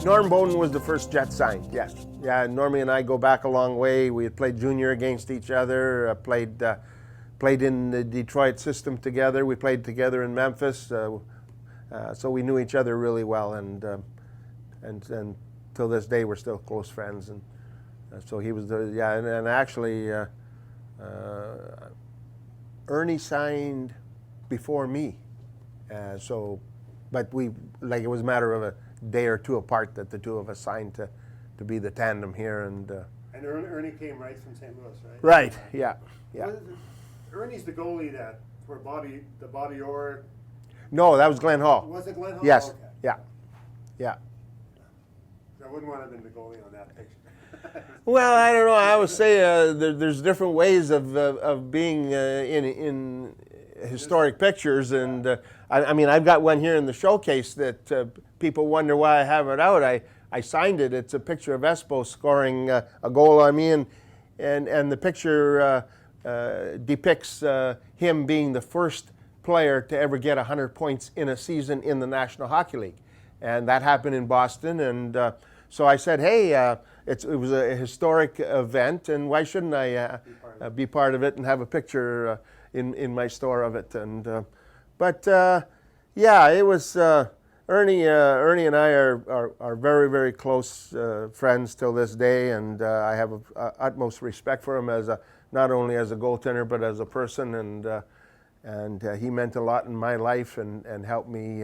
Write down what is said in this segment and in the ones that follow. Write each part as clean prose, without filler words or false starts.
Norm Bowden was the first Jet signed, yes. Yeah, Normie and I go back a long way. We had played junior against each other, played in the Detroit system together. We played together in Memphis, so we knew each other really well, and till this day we're still close friends. And so he was and actually Ernie signed before me, but it was a matter of a day or two apart that the two of us signed to be the tandem here. And Ernie came right from St. Louis, right? Right, yeah. Ernie's the goalie where Bobby Orr. No, that was Glenn Hall. Was it Glenn Hall? Yes, Okay. yeah. I wouldn't want to have been the goalie on that picture. Well, I don't know. I would say there's different ways of being in historic pictures, and I mean, I've got one here in the showcase that people wonder why I have it out. I signed it. It's a picture of Espo scoring a goal on me, and the picture depicts him being the first player to ever get 100 points in a season in the National Hockey League, and that happened in Boston. And so I said, hey, it was a historic event, and why shouldn't I be part of it and have a picture in my store of it? And it was Ernie and I are very, very close friends till this day, and I have utmost respect for him as not only as a goaltender but as a person, and he meant a lot in my life and helped me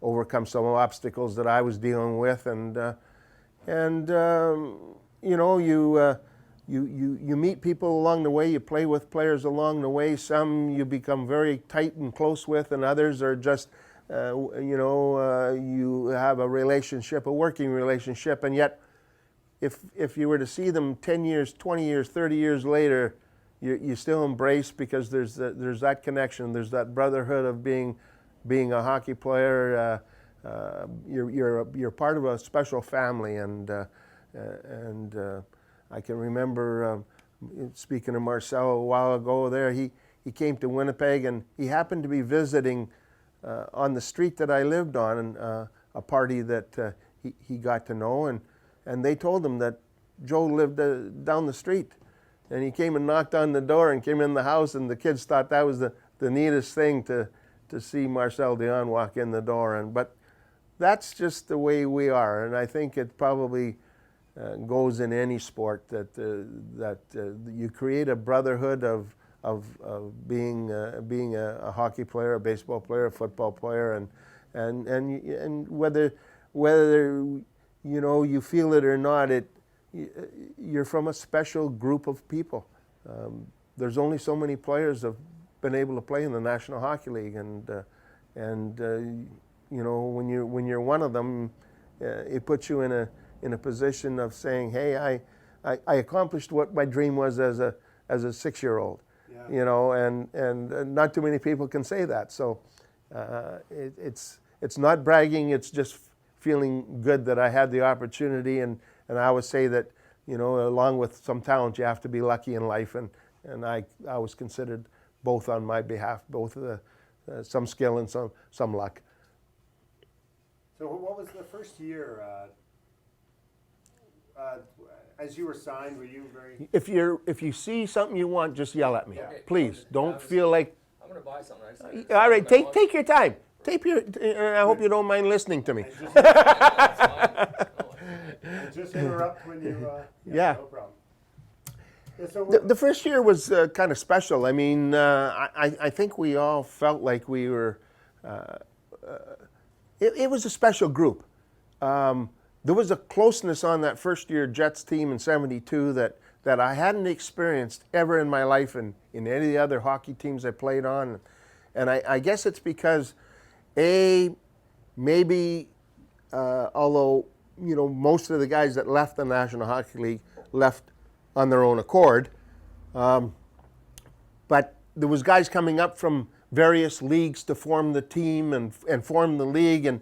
overcome some obstacles that I was dealing with, you meet people along the way, you play with players along the way. Some you become very tight and close with, and others are just, you have a relationship, a working relationship, and yet if you were to see them 10 years, 20 years, 30 years later, you still embrace, because there's that connection, there's that brotherhood of being a hockey player. You're part of a special family, and I can remember speaking to Marcel a while ago there. He came to Winnipeg, and he happened to be visiting on the street that I lived on, a party that he got to know, and they told him that Joe lived down the street. And he came and knocked on the door and came in the house, and the kids thought that was the neatest thing to see Marcel Dion walk in the door. But that's just the way we are, and I think it probably goes in any sport that you create a brotherhood of being a hockey player, a baseball player, a football player, and whether you feel it or not, you're from a special group of people. There's only so many players that have been able to play in the National Hockey League, and when you're one of them, it puts you in a position of saying, hey, I accomplished what my dream was as a 6-year-old. Yeah. And not too many people can say that. So it's not bragging, it's just feeling good that I had the opportunity, and I always say that, along with some talent, you have to be lucky in life, and I was considered both on my behalf, both some skill and some luck. So what was the first year, as you were signed, were you very... If you see something you want, just yell at me. Okay. Please, don't feel like... I'm going to buy something. All right, take your time. I hope you don't mind listening to me. Just interrupt when you... Yeah. No problem. Yeah, so the first year was kind of special. I mean, I think we all felt like we were... It was a special group. There was a closeness on that first year Jets team in '72 that I hadn't experienced ever in my life in any of the other hockey teams I played on. And I guess it's because, maybe, although, most of the guys that left the National Hockey League left on their own accord, but there was guys coming up from various leagues to form the team and form the league, and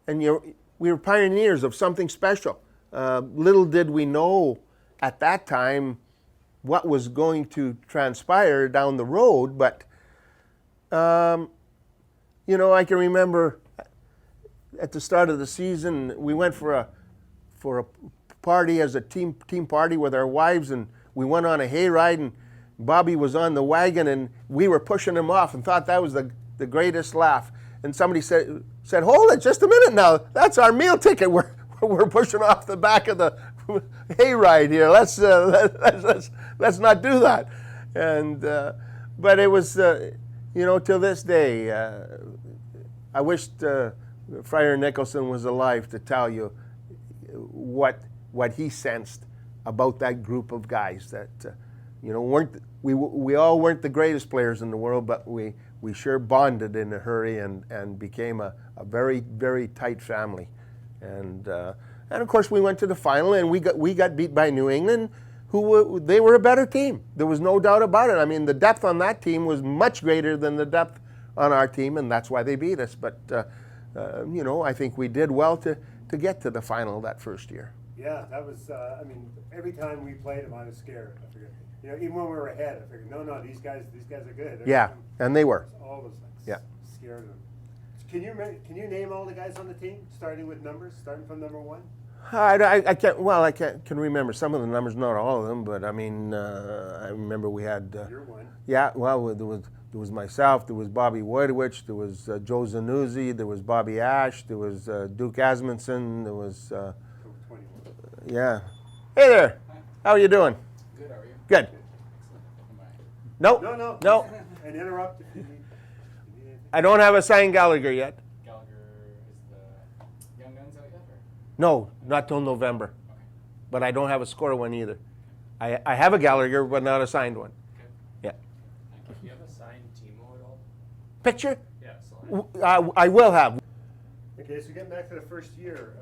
we were pioneers of something special. Little did we know at that time what was going to transpire down the road, but I can remember at the start of the season we went for a party as a team party with our wives, and we went on a hayride, and Bobby was on the wagon, and we were pushing him off and thought that was the greatest laugh. And somebody said, "Hold it, just a minute now. That's our meal ticket. We're pushing off the back of the hayride here. Let's not do that." And but it was till this day, I wished Friar Nicholson was alive to tell you what he sensed about that group of guys that we all weren't the greatest players in the world, but we sure bonded in a hurry and became a very, very tight family. And of course we went to the final, and we got beat by New England, they were a better team. There was no doubt about it. I mean, the depth on that team was much greater than the depth on our team, and that's why they beat us. But I think we did well to get to the final that first year. Yeah, that was. Every time we played them, I was scared. I figured, even when we were ahead, I figured, no, these guys are good. Yeah, and they were. All those things. Yeah. Scared of them. Can you name all the guys on the team, starting with numbers, starting from number 1? I can't. Well, I can remember some of the numbers, not all of them, but I mean, I remember we had. You're one. Yeah, well, there was myself, there was Bobby Wojtowicz, there was Joe Zanuzzi, there was Bobby Ash, there was Duke Asmundson, there was. 21. Yeah. Hey there. Hi. How are you doing? Good, how are you? Good. Nope. No. No. And interrupt if you need anything. I don't have a signed Gallagher yet. Gallagher is the Young Guns out yet, or? No, not till November. Okay. But I don't have a score one either. I have a Gallagher, but not a signed one. Okay. Yeah. Thank you. Do you have a signed Timo at all? Picture? Yeah, so I will have. Okay, so getting back to the first year,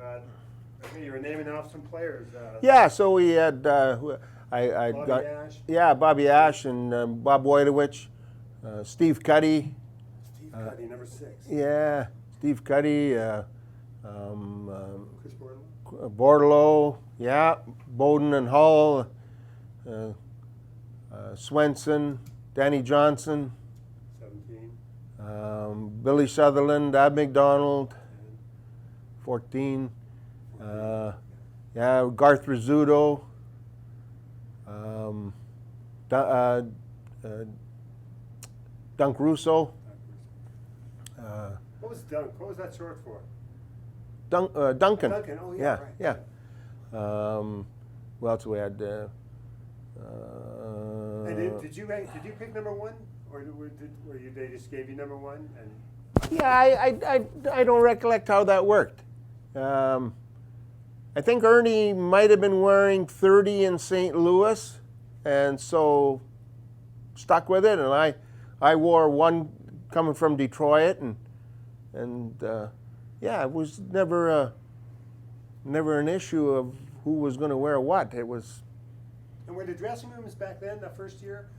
you were naming off some players. Yeah, so we had I Bobby got Ash. Bobby Ash and Bob Wojtowicz, Steve Cuddy. Steve Cuddy, number 6. Yeah, Steve Cuddy, Chris Bordelon. Bordelot, yeah, Bowden and Hull, Swenson, Danny Johnson, 17. Billy Sutherland, Ab McDonald, 14. Yeah, Garth Rizzuto, Dunk Russo, What was Dunk? What was that short for? Duncan. Duncan. Oh, Yeah, right. yeah. What else we had? And did you pick number 1, or they just gave you number 1? And Yeah, I don't recollect how that worked. I think Ernie might have been wearing 30 in St. Louis, and so stuck with it. And I wore 1 coming from Detroit, and yeah, it was never an issue of who was going to wear what. It was. And were the dressing rooms back then, that first year?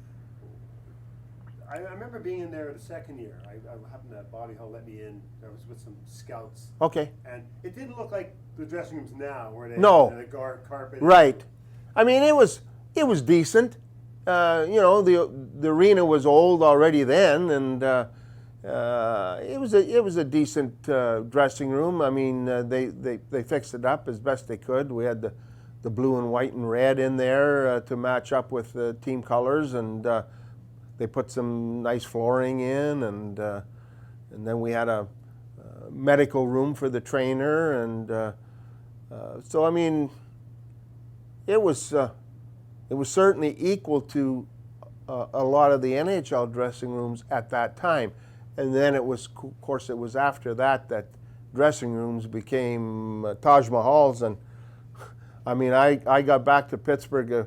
I remember being in there the second year. I happened to Bobby Hull let me in. I was with some scouts. Okay. And it didn't look like the dressing rooms now, where they No. had the carpet. Right. I mean, it was decent. The arena was old already then, and it was a decent dressing room. I mean, they fixed it up as best they could. We had the blue and white and red in there to match up with the team colors, and they put some nice flooring in, and then we had a medical room for the trainer, and so I mean, it was certainly equal to a lot of the NHL dressing rooms at that time, and then it was, of course, it was after that dressing rooms became Taj Mahals, and I mean, I got back to Pittsburgh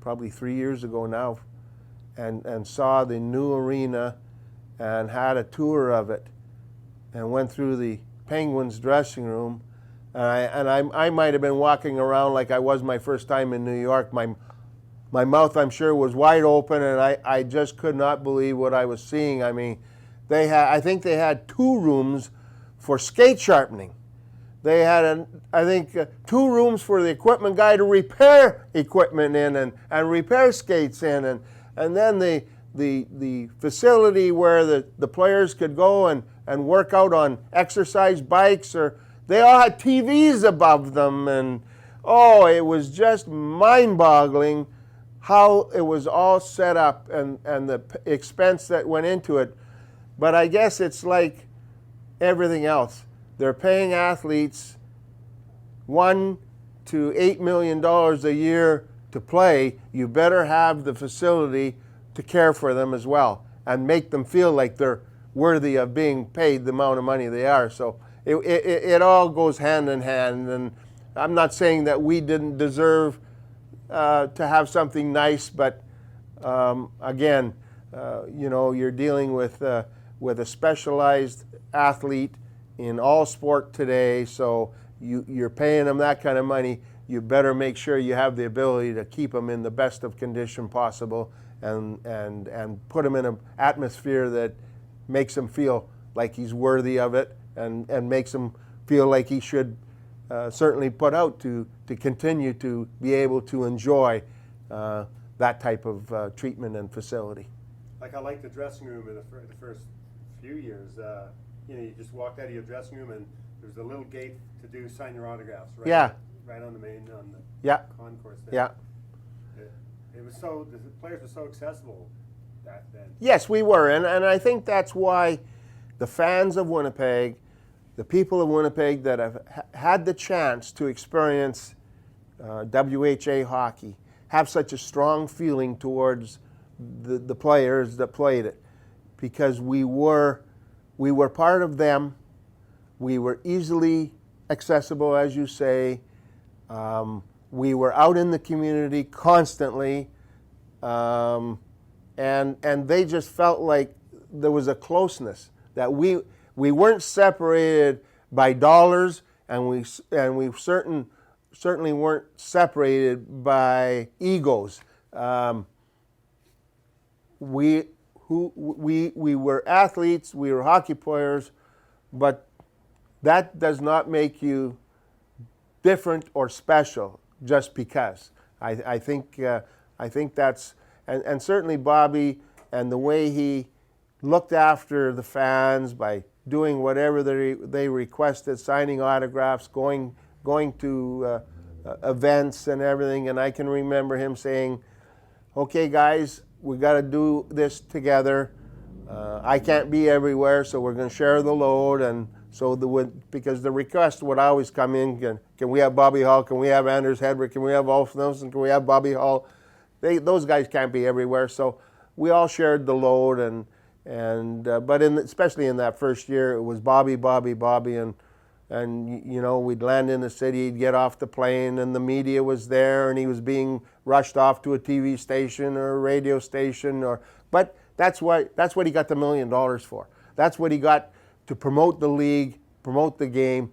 probably 3 years ago now, and saw the new arena and had a tour of it and went through the Penguins dressing room, and I might have been walking around like I was my first time in New York. My my mouth, I'm sure, was wide open, and I just could not believe what I was seeing. I mean, I think they had 2 rooms for skate sharpening. They had, I think, 2 rooms for the equipment guy to repair equipment in and repair skates in, and then the facility where the players could go and work out on exercise bikes, or they all had TVs above them, and oh, it was just mind-boggling how it was all set up and the expense that went into it. But I guess it's like everything else. They're paying athletes $1 to $8 million a year to play. You better have the facility to care for them as well and make them feel like they're worthy of being paid the amount of money they are. So it all goes hand in hand. And I'm not saying that we didn't deserve to have something nice, but again, you're dealing with a specialized athlete in all sport today, so you're paying them that kind of money. You better make sure you have the ability to keep them in the best of condition possible and put him in an atmosphere that makes him feel like he's worthy of it and makes him feel like he should certainly put out to continue to be able to enjoy that type of treatment and facility. Like I like the dressing room in the first few years. You just walked out of your dressing room and there's a little gate to sign your autographs. Right, Yeah. Right on the Yeah. concourse there. Yeah. It was the players were so accessible back then. Yes, we were, and I think that's why the fans of Winnipeg, the people of Winnipeg that have had the chance to experience WHA hockey, have such a strong feeling towards the players that played it, because we were part of them. We were easily accessible, as you say. We were out in the community constantly, and they just felt like there was a closeness, that we weren't separated by dollars, and we certainly weren't separated by egos. We were athletes, we were hockey players, but that does not make you different or special just because. I think that's, and certainly Bobby and the way he looked after the fans by doing whatever they requested, signing autographs, going to events and everything. And I can remember him saying, "Okay, guys, we got to do this together. I can't be everywhere, so we're going to share the load." And so because the request would always come in, can we have Bobby Hull? Can we have Anders Hedrick? Can we have Ulf Nelson? Can we have Bobby Hull? Those guys can't be everywhere, so we all shared the load. But especially in that first year, it was Bobby, and we'd land in the city, he'd get off the plane, and the media was there, and he was being rushed off to a TV station or a radio station, but that's what he got the $1 million for. That's what he got to promote the league, promote the game,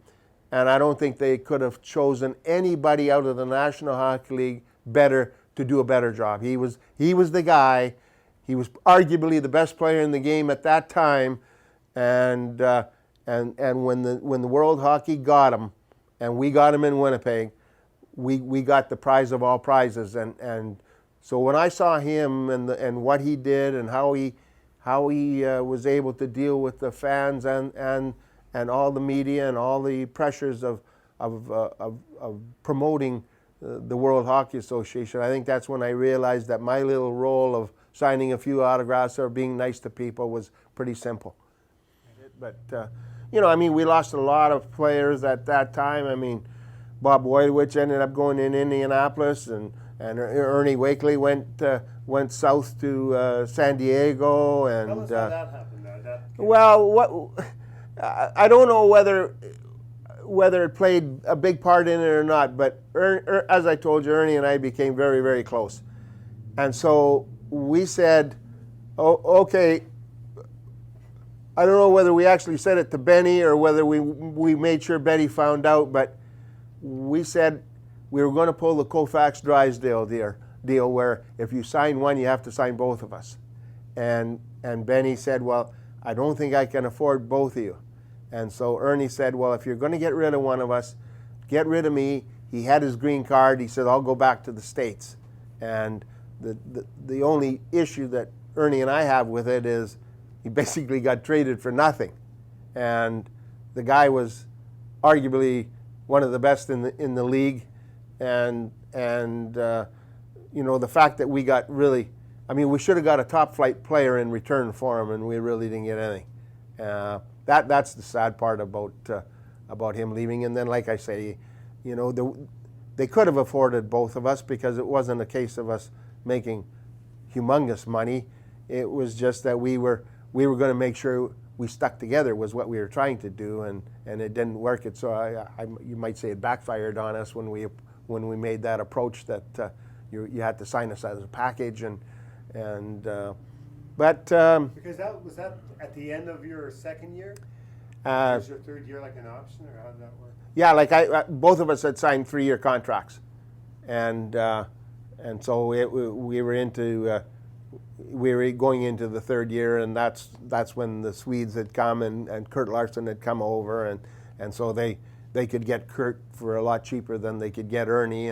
and I don't think they could have chosen anybody out of the National Hockey League better to do a better job. He was the guy. He was arguably the best player in the game at that time, and when the World Hockey got him, and we got him in Winnipeg, we got the prize of all prizes. And so when I saw him and what he did and how he was able to deal with the fans and all the media and all the pressures of promoting the World Hockey Association, I think that's when I realized that my little role of signing a few autographs or being nice to people was pretty simple. But we lost a lot of players at that time. I mean, Bob Wojtowicz ended up going in Indianapolis, and Ernie Wakely went south to San Diego. And tell us how that happened. Well, I don't know whether it played a big part in it or not, but as I told you, Ernie and I became very, very close. And so we said, "Oh, okay." I don't know whether we actually said it to Benny or whether we made sure Betty found out, but we said we were going to pull the Koufax-Drysdale deal where if you sign one, you have to sign both of us. And Benny said, well, I don't think I can afford both of you. And so Ernie said, well, if you're going to get rid of one of us, get rid of me. He had his green card. He said, I'll go back to the States. And the only issue that Ernie and I have with it is he basically got traded for nothing. And the guy was arguably one of the best in the league. And you know, the fact that we got really, I mean, we should have got a top flight player in return for him, and we really didn't get anything. That's the sad part about him leaving. And then, like I say, you know, they could have afforded both of us because it wasn't a case of us making humongous money. It was just that we were going to make sure we stuck together was what we were trying to do, and it didn't work. It so you might say it backfired on us when we made that approach that you had to sign us as a package but Because was that at the end of your second year? Was your third year like an option, or how did that work? yeah, like both of us had signed 3-year contracts, and so we were going into the third year, and that's when the Swedes had come and Kurt Larson had come over, and so they could get Kurt for a lot cheaper than they could get Ernie,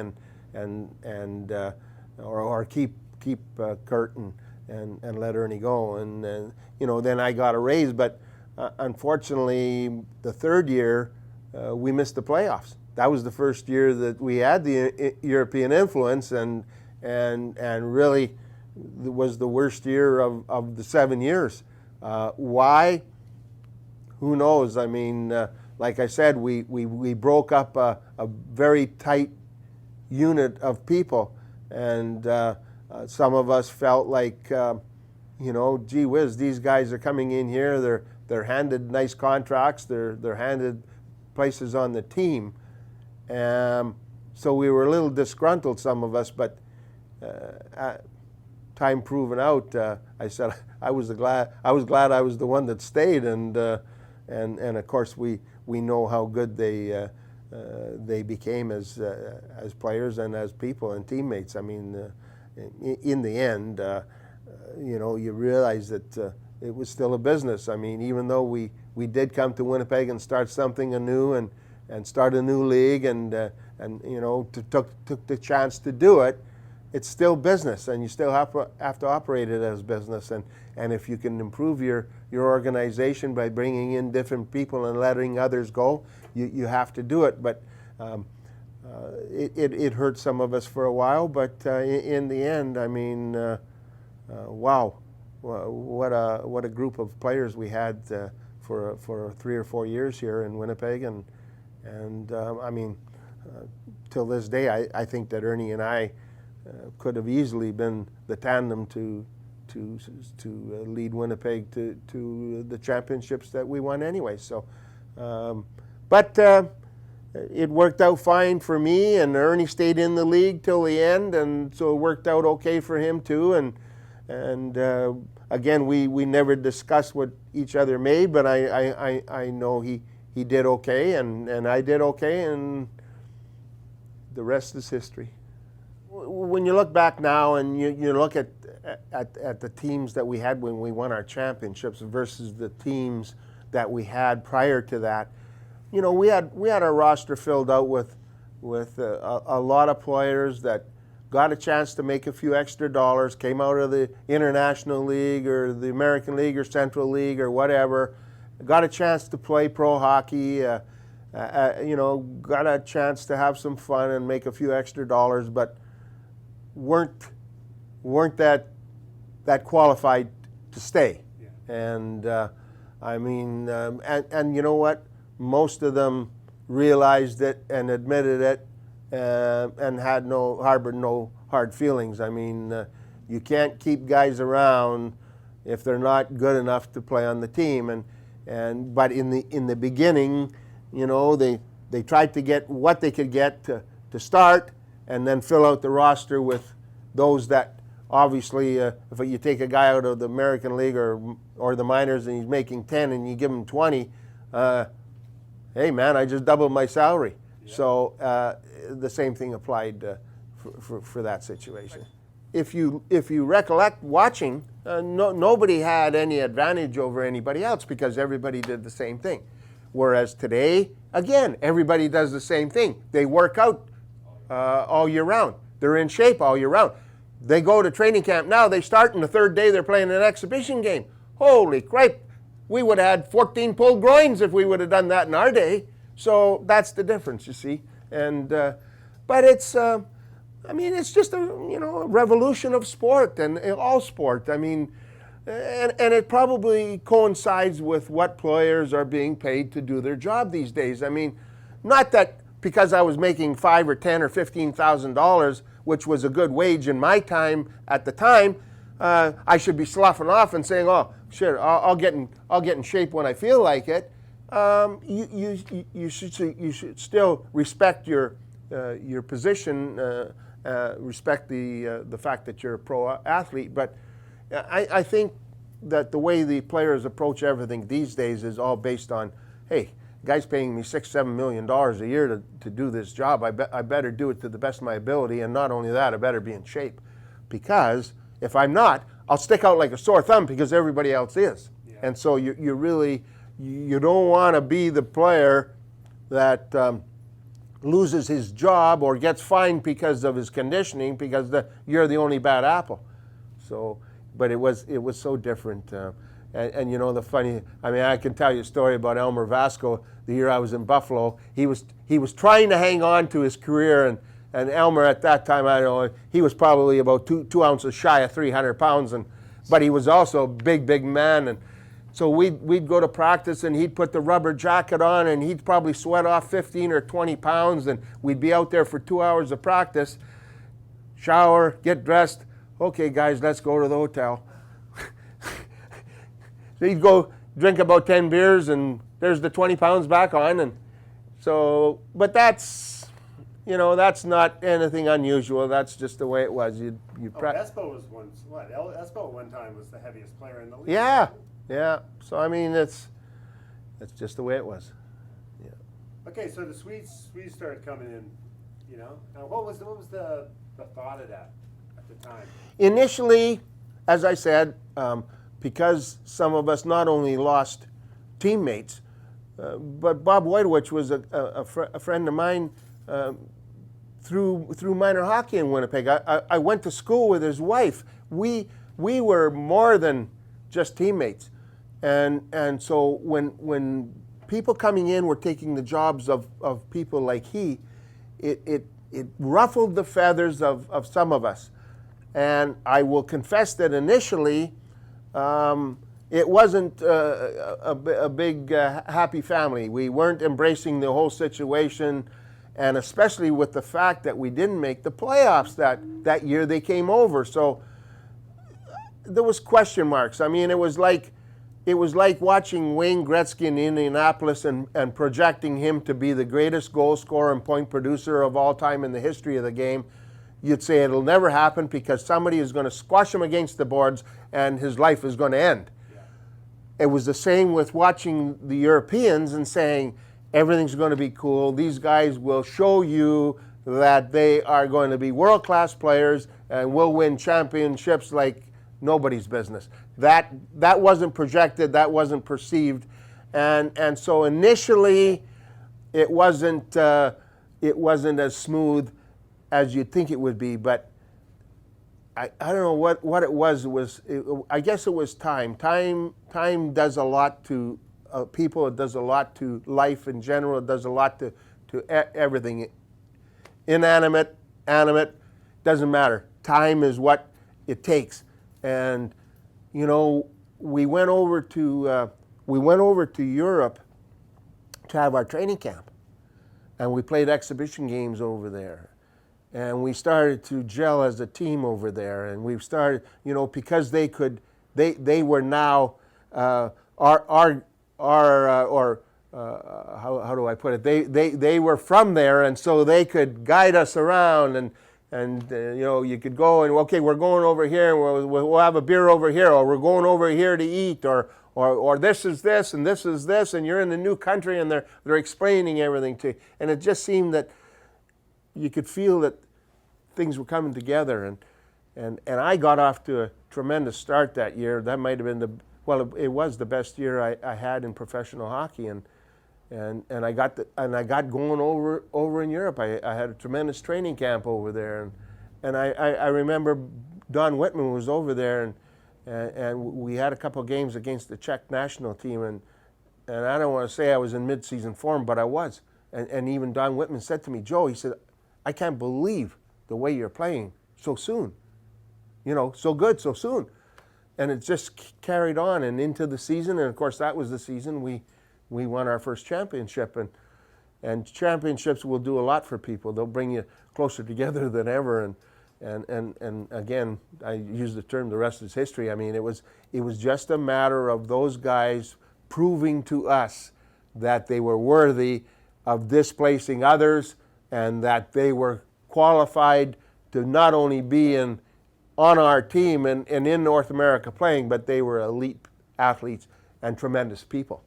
or keep Kurt and let Ernie go, and you know, then I got a raise, but unfortunately the third year we missed the playoffs. That was the first year that we had the European influence, and really was the worst year of the 7 years. Why? Who knows? I mean, like I said, we broke up a very tight unit of people, and some of us felt like, you know, gee whiz, these guys are coming in here. They're handed nice contracts. They're handed places on the team. So we were a little disgruntled, some of us, but time proven out, I said I was glad I was the one that stayed, and of course we know how good they became as players and as people and teammates. I mean, in the end, you know, you realize that it was still a business. I mean, even though we did come to Winnipeg and start something anew and start a new league, and you know, took the chance to do it, it's still business, and you still have to operate it as business. And if you can improve your organization by bringing in different people and letting others go, you have to do it. But it hurt some of us for a while, but in the end, I mean, wow, what a group of players we had for 3 or 4 years here in Winnipeg, and I mean, till this day, I think that Ernie and I could have easily been the tandem to lead Winnipeg to the championships that we won anyway. So, but it worked out fine for me, and Ernie stayed in the league till the end, and so it worked out okay for him too. And again, we never discussed what each other made, but I know he did okay, and I did okay, and the rest is history. When you look back now and you look at the teams that we had when we won our championships versus the teams that we had prior to that, you know, we had our roster filled out with a lot of players that got a chance to make a few extra dollars, came out of the International League or the American League or Central League or whatever, got a chance to play pro hockey, you know, got a chance to have some fun and make a few extra dollars, but weren't that qualified to stay. Yeah. And I mean, and you know what? Most of them realized it and admitted it, and harbored no hard feelings. I mean, you can't keep guys around if they're not good enough to play on the team. But in the beginning, you know, they tried to get what they could get to start, and then fill out the roster with those that obviously, if you take a guy out of the American League or the minors and he's making 10 and you give him 20, hey man, I just doubled my salary. Yeah. So the same thing applied for that situation. if you recollect watching, nobody had any advantage over anybody else because everybody did the same thing. Whereas today, again, everybody does the same thing. They work out all year round. They're in shape all year round. They go to training camp now. They start, and the third day they're playing an exhibition game. Holy crap! We would have had 14 pulled groins if we would have done that in our day. So that's the difference, you see. And but it's, I mean, it's just a a revolution of sport and all sport. I mean, and it probably coincides with what players are being paid to do their job these days. I mean, not that because I was making $5,000 or $10,000 or $15,000, which was a good wage in my time at the time, I should be sloughing off and saying, "Oh, sure, I'll get in shape when I feel like it." You should still respect your position, respect the fact that you're a pro athlete. But I think that the way the players approach everything these days is all based on, hey, guy's paying me $6-7 million a year to do this job. I better do it to the best of my ability, and not only that, I better be in shape, because if I'm not, I'll stick out like a sore thumb because everybody else is. Yeah. And so you really don't want to be the player that loses his job or gets fined because of his conditioning because you're the only bad apple. So, but it was so different. And the funny, I mean, I can tell you a story about Elmer Vasco. The year I was in Buffalo, he was trying to hang on to his career, and Elmer at that time, I don't know, he was probably about two ounces shy of 300 pounds, but he was also a big man. And so we'd go to practice, and he'd put the rubber jacket on, and he'd probably sweat off 15 or 20 pounds, and we'd be out there for 2 hours of practice, shower, get dressed. Okay, guys, let's go to the hotel. So he'd go drink about 10 beers, and there's the 20 pounds back on. And so, but that's not anything unusual. That's just the way it was. Espo was once, what? Espo at one time was the heaviest player in the league. Yeah. So, I mean, that's just the way it was. Yeah. Okay, so the Swedes started coming in, Now, what was the thought of that at the time? Initially, as I said, because some of us not only lost teammates, but Bob Wojtowicz was a friend of mine through minor hockey in Winnipeg. I went to school with his wife. We were more than just teammates, and so when people coming in were taking the jobs of people like it ruffled the feathers of some of us. And I will confess that initially, it wasn't a big happy family. We weren't embracing the whole situation, and especially with the fact that we didn't make the playoffs that year they came over. So there was question marks. I mean, it was like watching Wayne Gretzky in Indianapolis and projecting him to be the greatest goal scorer and point producer of all time in the history of the game. You'd say it'll never happen because somebody is going to squash him against the boards and his life is going to end. Yeah. It was the same with watching the Europeans and saying everything's going to be cool. These guys will show you that they are going to be world-class players and will win championships like nobody's business. That wasn't projected. That wasn't perceived, and so initially, it wasn't as smooth as you'd think it would be, but I don't know what it was. I guess it was time. Time does a lot to people. It does a lot to life in general. It does a lot to everything. Inanimate, animate, doesn't matter. Time is what it takes. And we went over to Europe to have our training camp, and we played exhibition games over there. And we started to gel as a team over there, and we started, because they were now how do I put it? They were from there, and so they could guide us around, and you could go and, okay, we're going over here, and we'll have a beer over here, or we're going over here to eat, or this is this, and this is this, and you're in a new country, and they're explaining everything to you, and it just seemed that you could feel that things were coming together, and I got off to a tremendous start that year. That might have been it was the best year I had in professional hockey, and I got going over in Europe. I had a tremendous training camp over there, and I remember Don Whitman was over there, and we had a couple of games against the Czech national team, and I don't want to say I was in mid-season form, but I was. And even Don Whitman said to me, Joe, he said, I can't believe the way you're playing so soon. You know, so good, so soon. And it just carried on and into the season. And of course, that was the season we won our first championship. And championships will do a lot for people. They'll bring you closer together than ever. And again, I use the term, the rest is history. I mean, it was just a matter of those guys proving to us that they were worthy of displacing others and that they were qualified to not only be on our team and in North America playing, but they were elite athletes and tremendous people.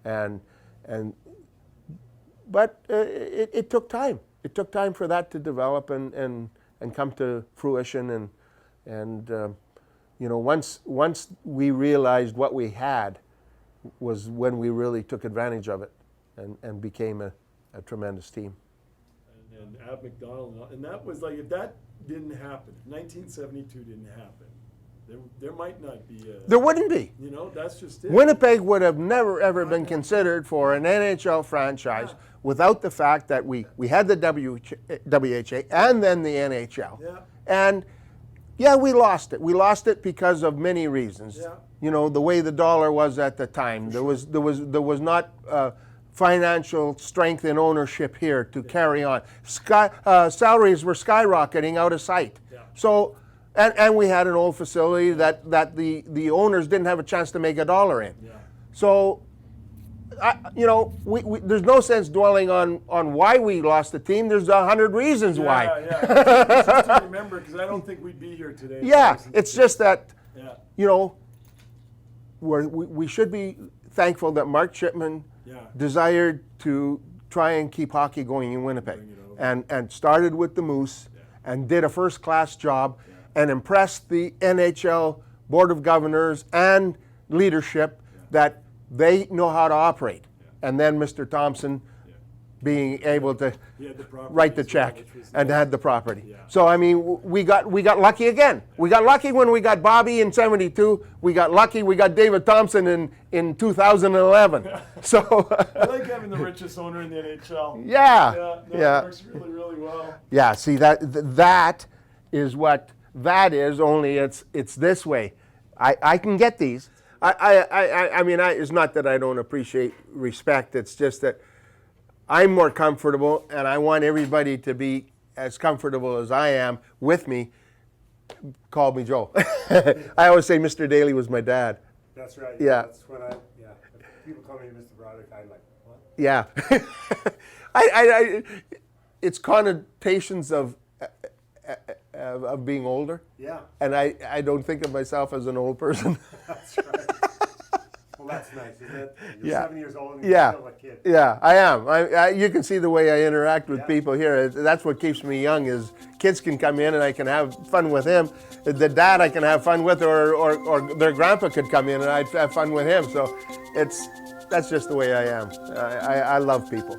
But it took time. It took time for that to develop and come to fruition. And you know, once we realized what we had was when we really took advantage of it and became a tremendous team. And Ab McDonald, and that was like, if that didn't happen, if 1972 didn't happen, there might not be a... There wouldn't be. You know, that's just it. Winnipeg would have never, ever been considered for an NHL franchise without the fact that we had the WHA and then the NHL. Yeah. And yeah, we lost it. We lost it because of many reasons. Yeah. You know, the way the dollar was at the time. There was not financial strength and ownership here to carry on. Salaries were skyrocketing out of sight. Yeah. So, and we had an old facility that the owners didn't have a chance to make a dollar in. Yeah. So, you know, there's no sense dwelling on why we lost the team. There's 100 reasons why. Yeah. It's just to remember, because I don't think we'd be here today. Yeah, it's just that, Yeah. you know, we should be thankful that Mark Chipman desired to try and keep hockey going in Winnipeg, and started with the Moose and did a first-class job and impressed the NHL Board of Governors and leadership that they know how to operate. And then Mr. Thompson being able to write the check and had the property. Yeah. So I mean, we got lucky again. We got lucky when we got Bobby in '72. We got lucky. We got David Thompson in 2011. So I like having the richest owner in the NHL. Yeah. It works really, really well. Yeah. See, that is what that is. Only it's this way. I can get these. I mean, it's not that I don't appreciate respect. It's just that I'm more comfortable, and I want everybody to be as comfortable as I am with me. Call me Joe. I always say Mr. Daley was my dad. That's right. Yeah. That's when if people call me Mr. Broderick, I'm like, what? Yeah. It's connotations of being older. Yeah. And I don't think of myself as an old person. That's right. Well, that's nice, isn't it? You're 7 years old and you're still a kid. Yeah, I am. You can see the way I interact with people here. That's what keeps me young, is kids can come in and I can have fun with him. The dad I can have fun with, or their grandpa could come in and I'd have fun with him. So that's just the way I am. I love people.